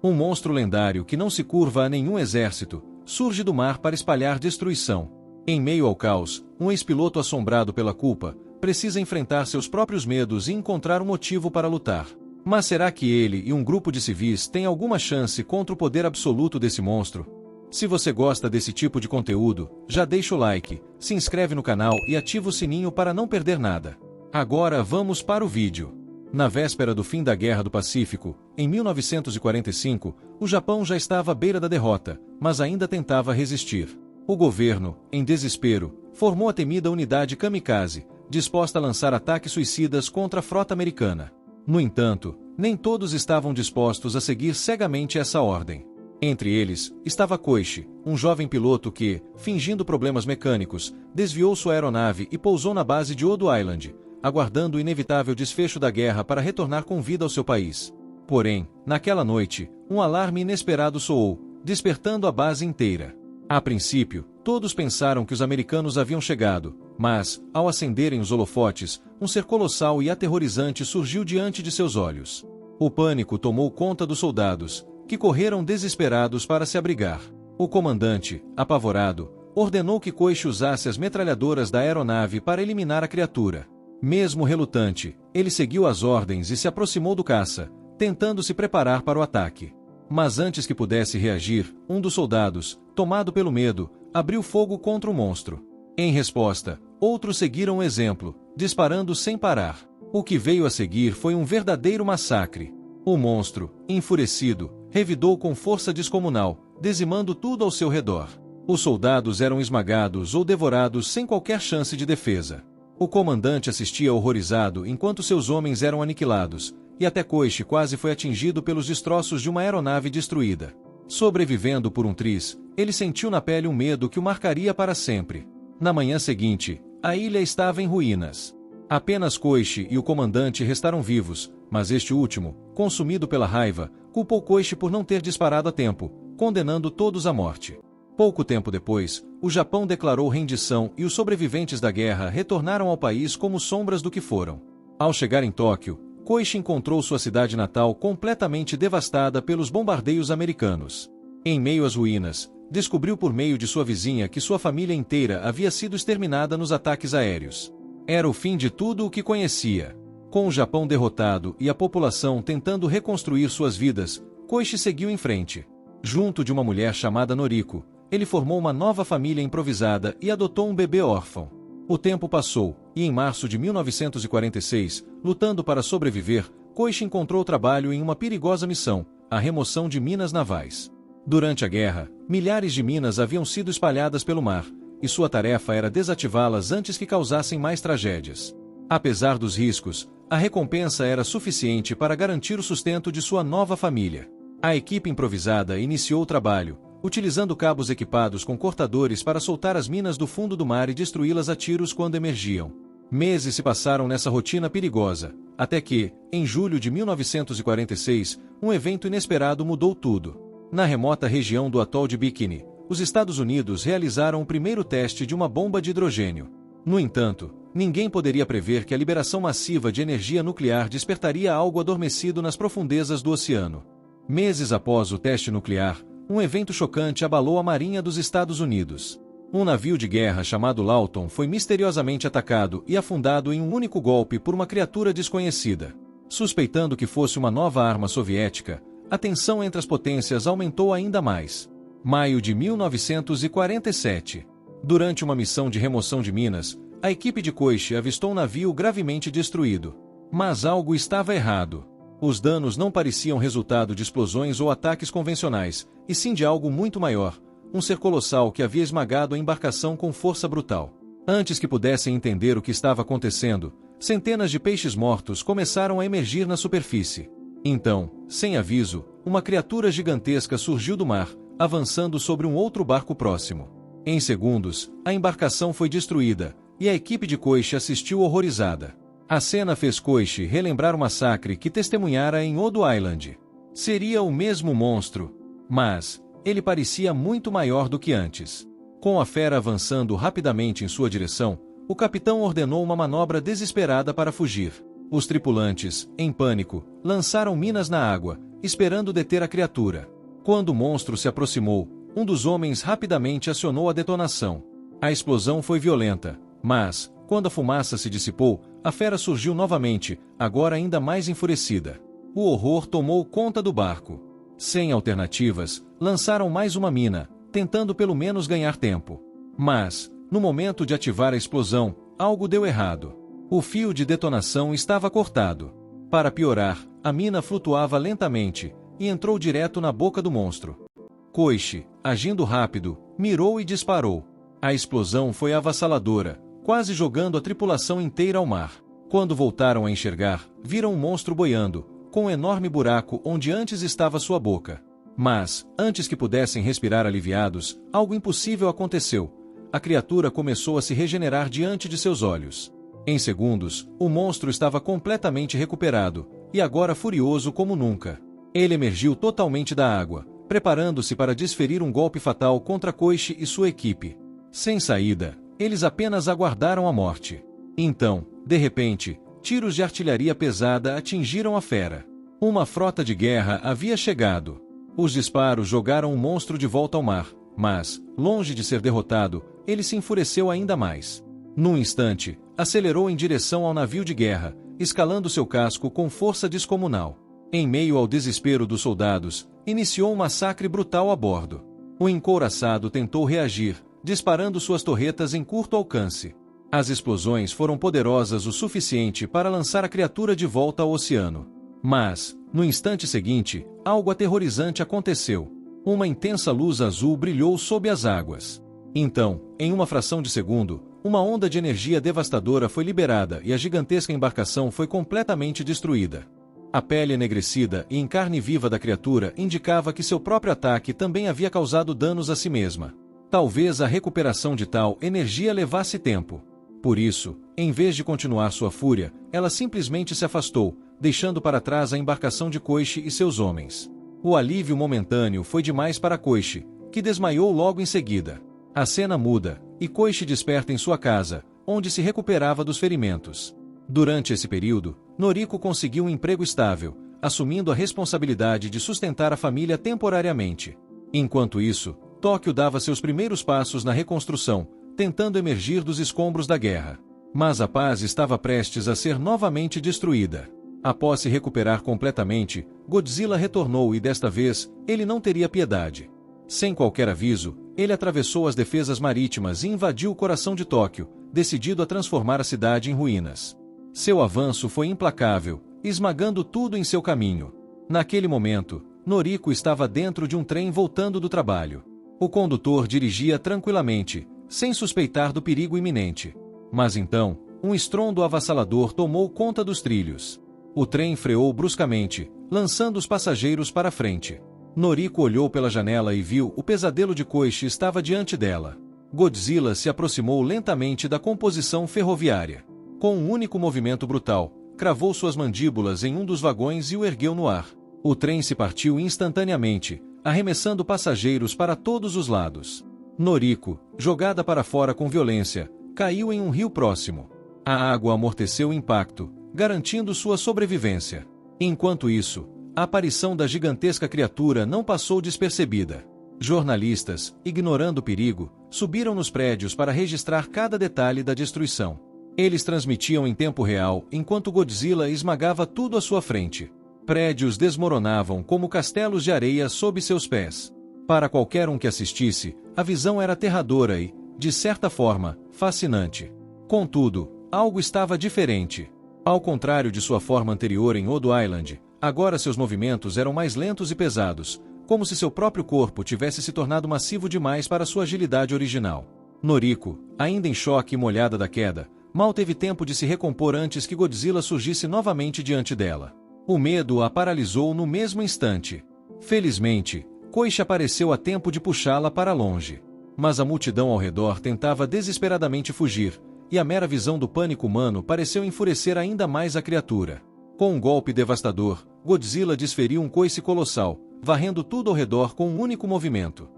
Um monstro lendário que não se curva a nenhum exército, surge do mar para espalhar destruição. Em meio ao caos, um ex-piloto assombrado pela culpa, precisa enfrentar seus próprios medos e encontrar um motivo para lutar. Mas será que ele e um grupo de civis têm alguma chance contra o poder absoluto desse monstro? Se você gosta desse tipo de conteúdo, já deixa o like, se inscreve no canal e ativa o sininho para não perder nada. Agora vamos para o vídeo. Na véspera do fim da Guerra do Pacífico, em 1945, o Japão já estava à beira da derrota, mas ainda tentava resistir. O governo, em desespero, formou a temida unidade Kamikaze, disposta a lançar ataques suicidas contra a frota americana. No entanto, nem todos estavam dispostos a seguir cegamente essa ordem. Entre eles, estava Koichi, um jovem piloto que, fingindo problemas mecânicos, desviou sua aeronave e pousou na base de Odo Island, aguardando o inevitável desfecho da guerra para retornar com vida ao seu país. Porém, naquela noite, um alarme inesperado soou, despertando a base inteira. A princípio, todos pensaram que os americanos haviam chegado, mas, ao acenderem os holofotes, um ser colossal e aterrorizante surgiu diante de seus olhos. O pânico tomou conta dos soldados, que correram desesperados para se abrigar. O comandante, apavorado, ordenou que Koichi usasse as metralhadoras da aeronave para eliminar a criatura. Mesmo relutante, ele seguiu as ordens e se aproximou do caça, tentando se preparar para o ataque. Mas antes que pudesse reagir, um dos soldados, tomado pelo medo, abriu fogo contra o monstro. Em resposta, outros seguiram o exemplo, disparando sem parar. O que veio a seguir foi um verdadeiro massacre. O monstro, enfurecido, revidou com força descomunal, dizimando tudo ao seu redor. Os soldados eram esmagados ou devorados sem qualquer chance de defesa. O comandante assistia horrorizado enquanto seus homens eram aniquilados, e até Koichi quase foi atingido pelos destroços de uma aeronave destruída. Sobrevivendo por um triz, ele sentiu na pele um medo que o marcaria para sempre. Na manhã seguinte, a ilha estava em ruínas. Apenas Koichi e o comandante restaram vivos, mas este último, consumido pela raiva, culpou Koichi por não ter disparado a tempo, condenando todos à morte. Pouco tempo depois, o Japão declarou rendição e os sobreviventes da guerra retornaram ao país como sombras do que foram. Ao chegar em Tóquio, Koichi encontrou sua cidade natal completamente devastada pelos bombardeios americanos. Em meio às ruínas, descobriu por meio de sua vizinha que sua família inteira havia sido exterminada nos ataques aéreos. Era o fim de tudo o que conhecia. Com o Japão derrotado e a população tentando reconstruir suas vidas, Koichi seguiu em frente. Junto de uma mulher chamada Noriko, ele formou uma nova família improvisada e adotou um bebê órfão. O tempo passou, e em março de 1946, lutando para sobreviver, Koichi encontrou trabalho em uma perigosa missão, a remoção de minas navais. Durante a guerra, milhares de minas haviam sido espalhadas pelo mar, e sua tarefa era desativá-las antes que causassem mais tragédias. Apesar dos riscos, a recompensa era suficiente para garantir o sustento de sua nova família. A equipe improvisada iniciou o trabalho, utilizando cabos equipados com cortadores para soltar as minas do fundo do mar e destruí-las a tiros quando emergiam. Meses se passaram nessa rotina perigosa, até que, em julho de 1946, um evento inesperado mudou tudo. Na remota região do atol de Bikini, os Estados Unidos realizaram o primeiro teste de uma bomba de hidrogênio. No entanto, ninguém poderia prever que a liberação massiva de energia nuclear despertaria algo adormecido nas profundezas do oceano. Meses após o teste nuclear, um evento chocante abalou a Marinha dos Estados Unidos. Um navio de guerra chamado Lawton foi misteriosamente atacado e afundado em um único golpe por uma criatura desconhecida. Suspeitando que fosse uma nova arma soviética, a tensão entre as potências aumentou ainda mais. Maio de 1947. Durante uma missão de remoção de minas, a equipe de Koichi avistou um navio gravemente destruído. Mas algo estava errado. Os danos não pareciam resultado de explosões ou ataques convencionais, e sim de algo muito maior, um ser colossal que havia esmagado a embarcação com força brutal. Antes que pudessem entender o que estava acontecendo, centenas de peixes mortos começaram a emergir na superfície. Então, sem aviso, uma criatura gigantesca surgiu do mar, avançando sobre um outro barco próximo. Em segundos, a embarcação foi destruída, e a equipe de Koichi assistiu horrorizada. A cena fez Koichi relembrar o massacre que testemunhara em Odo Island. Seria o mesmo monstro, mas ele parecia muito maior do que antes. Com a fera avançando rapidamente em sua direção, o capitão ordenou uma manobra desesperada para fugir. Os tripulantes, em pânico, lançaram minas na água, esperando deter a criatura. Quando o monstro se aproximou, um dos homens rapidamente acionou a detonação. A explosão foi violenta, mas, quando a fumaça se dissipou, a fera surgiu novamente, agora ainda mais enfurecida. O horror tomou conta do barco. Sem alternativas, lançaram mais uma mina, tentando pelo menos ganhar tempo. Mas, no momento de ativar a explosão, algo deu errado. O fio de detonação estava cortado. Para piorar, a mina flutuava lentamente e entrou direto na boca do monstro. Koichi, agindo rápido, mirou e disparou. A explosão foi avassaladora, quase jogando a tripulação inteira ao mar. Quando voltaram a enxergar, viram um monstro boiando, com um enorme buraco onde antes estava sua boca. Mas, antes que pudessem respirar aliviados, algo impossível aconteceu. A criatura começou a se regenerar diante de seus olhos. Em segundos, o monstro estava completamente recuperado, e agora furioso como nunca. Ele emergiu totalmente da água, preparando-se para desferir um golpe fatal contra Koichi e sua equipe. Sem saída, eles apenas aguardaram a morte. Então, de repente, tiros de artilharia pesada atingiram a fera. Uma frota de guerra havia chegado. Os disparos jogaram o monstro de volta ao mar, mas, longe de ser derrotado, ele se enfureceu ainda mais. Num instante, acelerou em direção ao navio de guerra, escalando seu casco com força descomunal. Em meio ao desespero dos soldados, iniciou um massacre brutal a bordo. O encouraçado tentou reagir, disparando suas torretas em curto alcance. As explosões foram poderosas o suficiente para lançar a criatura de volta ao oceano. Mas, no instante seguinte, algo aterrorizante aconteceu. Uma intensa luz azul brilhou sob as águas. Então, em uma fração de segundo, uma onda de energia devastadora foi liberada e a gigantesca embarcação foi completamente destruída. A pele enegrecida e em carne viva da criatura indicava que seu próprio ataque também havia causado danos a si mesma. Talvez a recuperação de tal energia levasse tempo. Por isso, em vez de continuar sua fúria, ela simplesmente se afastou, deixando para trás a embarcação de Koichi e seus homens. O alívio momentâneo foi demais para Koichi, que desmaiou logo em seguida. A cena muda, e Koichi desperta em sua casa, onde se recuperava dos ferimentos. Durante esse período, Noriko conseguiu um emprego estável, assumindo a responsabilidade de sustentar a família temporariamente. Enquanto isso, Tóquio dava seus primeiros passos na reconstrução, tentando emergir dos escombros da guerra. Mas a paz estava prestes a ser novamente destruída. Após se recuperar completamente, Godzilla retornou e desta vez, ele não teria piedade. Sem qualquer aviso, ele atravessou as defesas marítimas e invadiu o coração de Tóquio, decidido a transformar a cidade em ruínas. Seu avanço foi implacável, esmagando tudo em seu caminho. Naquele momento, Noriko estava dentro de um trem voltando do trabalho. O condutor dirigia tranquilamente, sem suspeitar do perigo iminente. Mas então, um estrondo avassalador tomou conta dos trilhos. O trem freou bruscamente, lançando os passageiros para frente. Noriko olhou pela janela e viu o pesadelo de Koichi estava diante dela. Godzilla se aproximou lentamente da composição ferroviária. Com um único movimento brutal, cravou suas mandíbulas em um dos vagões e o ergueu no ar. O trem se partiu instantaneamente, arremessando passageiros para todos os lados. Noriko, jogada para fora com violência, caiu em um rio próximo. A água amorteceu o impacto, garantindo sua sobrevivência. Enquanto isso, a aparição da gigantesca criatura não passou despercebida. Jornalistas, ignorando o perigo, subiram nos prédios para registrar cada detalhe da destruição. Eles transmitiam em tempo real enquanto Godzilla esmagava tudo à sua frente. Prédios desmoronavam como castelos de areia sob seus pés. Para qualquer um que assistisse, a visão era aterradora e, de certa forma, fascinante. Contudo, algo estava diferente. Ao contrário de sua forma anterior em Odo Island, agora seus movimentos eram mais lentos e pesados, como se seu próprio corpo tivesse se tornado massivo demais para sua agilidade original. Noriko, ainda em choque e molhada da queda, mal teve tempo de se recompor antes que Godzilla surgisse novamente diante dela. O medo a paralisou no mesmo instante. Felizmente, Koichi apareceu a tempo de puxá-la para longe. Mas a multidão ao redor tentava desesperadamente fugir, e a mera visão do pânico humano pareceu enfurecer ainda mais a criatura. Com um golpe devastador, Godzilla desferiu um coice colossal, varrendo tudo ao redor com um único movimento.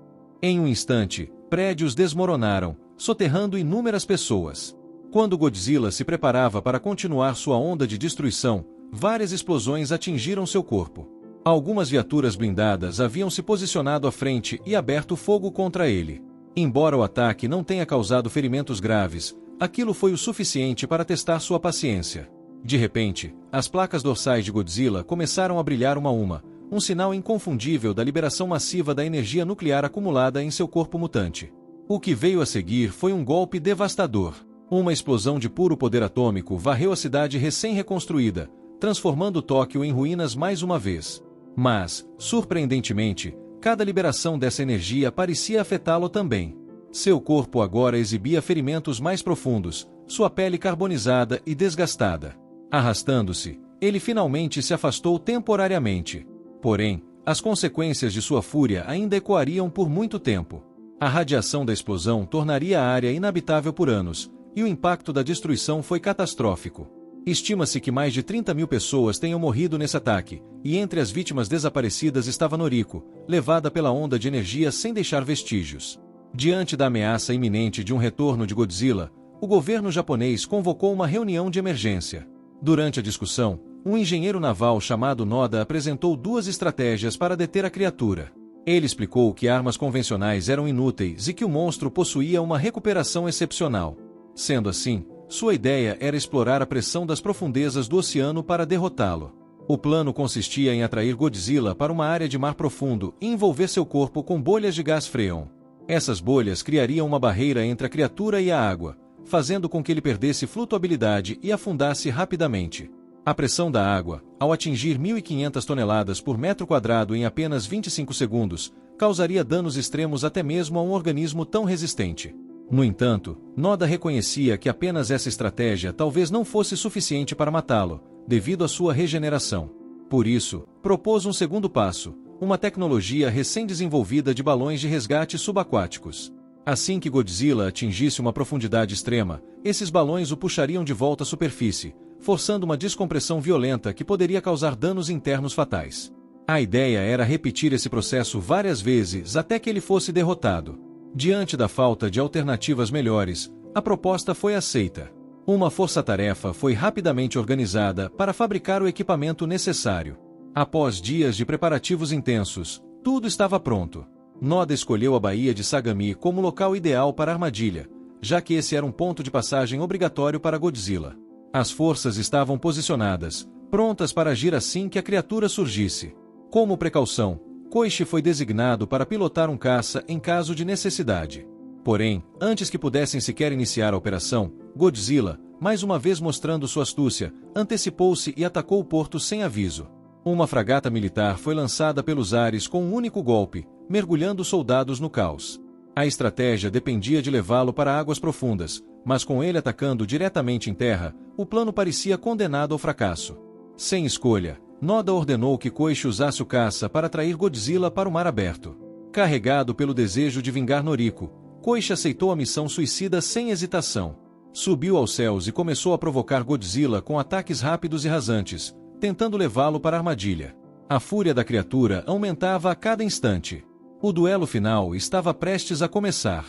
Em um instante, prédios desmoronaram, soterrando inúmeras pessoas. Quando Godzilla se preparava para continuar sua onda de destruição, várias explosões atingiram seu corpo. Algumas viaturas blindadas haviam se posicionado à frente e aberto fogo contra ele. Embora o ataque não tenha causado ferimentos graves, aquilo foi o suficiente para testar sua paciência. De repente, as placas dorsais de Godzilla começaram a brilhar uma a uma, um sinal inconfundível da liberação massiva da energia nuclear acumulada em seu corpo mutante. O que veio a seguir foi um golpe devastador. Uma explosão de puro poder atômico varreu a cidade recém-reconstruída, transformando Tóquio em ruínas mais uma vez. Mas, surpreendentemente, cada liberação dessa energia parecia afetá-lo também. Seu corpo agora exibia ferimentos mais profundos, sua pele carbonizada e desgastada. Arrastando-se, ele finalmente se afastou temporariamente. Porém, as consequências de sua fúria ainda ecoariam por muito tempo. A radiação da explosão tornaria a área inabitável por anos, e o impacto da destruição foi catastrófico. Estima-se que mais de 30.000 pessoas tenham morrido nesse ataque, e entre as vítimas desaparecidas estava Noriko, levada pela onda de energia sem deixar vestígios. Diante da ameaça iminente de um retorno de Godzilla, o governo japonês convocou uma reunião de emergência. Durante a discussão, um engenheiro naval chamado Noda apresentou duas estratégias para deter a criatura. Ele explicou que armas convencionais eram inúteis e que o monstro possuía uma recuperação excepcional. Sendo assim, sua ideia era explorar a pressão das profundezas do oceano para derrotá-lo. O plano consistia em atrair Godzilla para uma área de mar profundo e envolver seu corpo com bolhas de gás freon. Essas bolhas criariam uma barreira entre a criatura e a água, fazendo com que ele perdesse flutuabilidade e afundasse rapidamente. A pressão da água, ao atingir 1.500 toneladas por metro quadrado em apenas 25 segundos, causaria danos extremos até mesmo a um organismo tão resistente. No entanto, Noda reconhecia que apenas essa estratégia talvez não fosse suficiente para matá-lo, devido à sua regeneração. Por isso, propôs um segundo passo, uma tecnologia recém-desenvolvida de balões de resgate subaquáticos. Assim que Godzilla atingisse uma profundidade extrema, esses balões o puxariam de volta à superfície, forçando uma descompressão violenta que poderia causar danos internos fatais. A ideia era repetir esse processo várias vezes até que ele fosse derrotado. Diante da falta de alternativas melhores, a proposta foi aceita. Uma força-tarefa foi rapidamente organizada para fabricar o equipamento necessário. Após dias de preparativos intensos, tudo estava pronto. Noda escolheu a Baía de Sagami como local ideal para a armadilha, já que esse era um ponto de passagem obrigatório para Godzilla. As forças estavam posicionadas, prontas para agir assim que a criatura surgisse. Como precaução, Koichi foi designado para pilotar um caça em caso de necessidade. Porém, antes que pudessem sequer iniciar a operação, Godzilla, mais uma vez mostrando sua astúcia, antecipou-se e atacou o porto sem aviso. Uma fragata militar foi lançada pelos ares com um único golpe, mergulhando soldados no caos. A estratégia dependia de levá-lo para águas profundas, mas com ele atacando diretamente em terra, o plano parecia condenado ao fracasso. Sem escolha, Noda ordenou que Koichi usasse o caça para atrair Godzilla para o mar aberto. Carregado pelo desejo de vingar Noriko, Koichi aceitou a missão suicida sem hesitação. Subiu aos céus e começou a provocar Godzilla com ataques rápidos e rasantes, tentando levá-lo para a armadilha. A fúria da criatura aumentava a cada instante. O duelo final estava prestes a começar.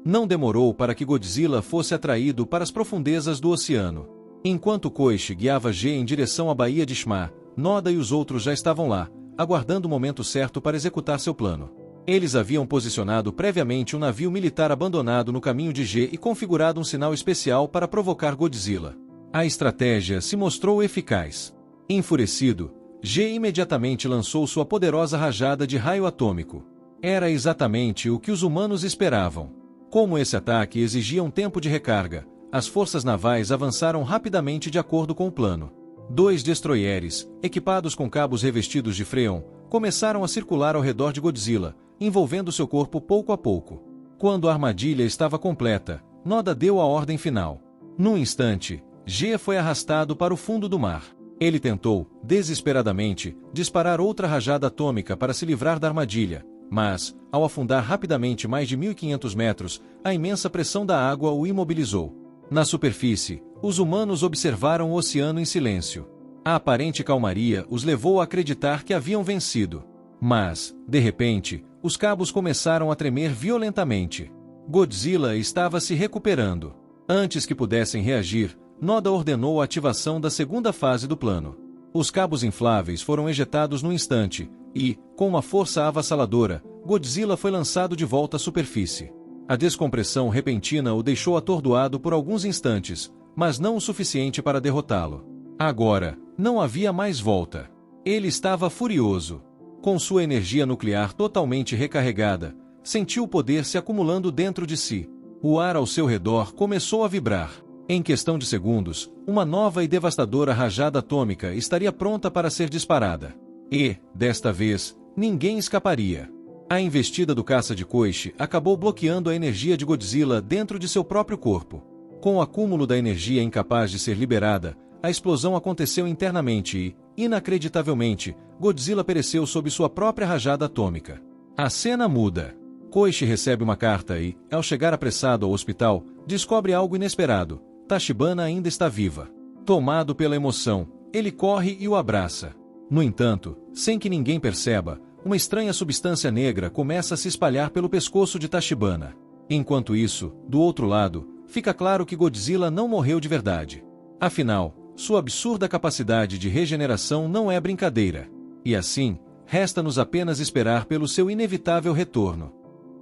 Não demorou para que Godzilla fosse atraído para as profundezas do oceano. Enquanto Koichi guiava G em direção à Baía de Shima, Noda e os outros já estavam lá, aguardando o momento certo para executar seu plano. Eles haviam posicionado previamente um navio militar abandonado no caminho de G e configurado um sinal especial para provocar Godzilla. A estratégia se mostrou eficaz. Enfurecido, G imediatamente lançou sua poderosa rajada de raio atômico. Era exatamente o que os humanos esperavam. Como esse ataque exigia um tempo de recarga, as forças navais avançaram rapidamente de acordo com o plano. 2 destroyeres, equipados com cabos revestidos de freon, começaram a circular ao redor de Godzilla, envolvendo seu corpo pouco a pouco. Quando a armadilha estava completa, Noda deu a ordem final. Num instante, G foi arrastado para o fundo do mar. Ele tentou, desesperadamente, disparar outra rajada atômica para se livrar da armadilha, mas, ao afundar rapidamente mais de 1.500 metros, a imensa pressão da água o imobilizou. Na superfície, os humanos observaram o oceano em silêncio. A aparente calmaria os levou a acreditar que haviam vencido. Mas, de repente, os cabos começaram a tremer violentamente. Godzilla estava se recuperando. Antes que pudessem reagir, Noda ordenou a ativação da segunda fase do plano. Os cabos infláveis foram ejetados no instante, e, com uma força avassaladora, Godzilla foi lançado de volta à superfície. A descompressão repentina o deixou atordoado por alguns instantes, mas não o suficiente para derrotá-lo. Agora, não havia mais volta. Ele estava furioso. Com sua energia nuclear totalmente recarregada, sentiu o poder se acumulando dentro de si. O ar ao seu redor começou a vibrar. Em questão de segundos, uma nova e devastadora rajada atômica estaria pronta para ser disparada. E, desta vez, ninguém escaparia. A investida do caça de Koichi acabou bloqueando a energia de Godzilla dentro de seu próprio corpo. Com o acúmulo da energia incapaz de ser liberada, a explosão aconteceu internamente e, inacreditavelmente, Godzilla pereceu sob sua própria rajada atômica. A cena muda. Koichi recebe uma carta e, ao chegar apressado ao hospital, descobre algo inesperado. Tachibana ainda está viva. Tomado pela emoção, ele corre e o abraça. No entanto, sem que ninguém perceba, uma estranha substância negra começa a se espalhar pelo pescoço de Tachibana. Enquanto isso, do outro lado, fica claro que Godzilla não morreu de verdade. Afinal, sua absurda capacidade de regeneração não é brincadeira. E assim, resta-nos apenas esperar pelo seu inevitável retorno.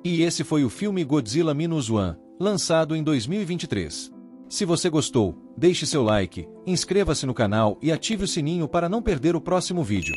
E esse foi o filme Godzilla Minus One, lançado em 2023. Se você gostou, deixe seu like, inscreva-se no canal e ative o sininho para não perder o próximo vídeo.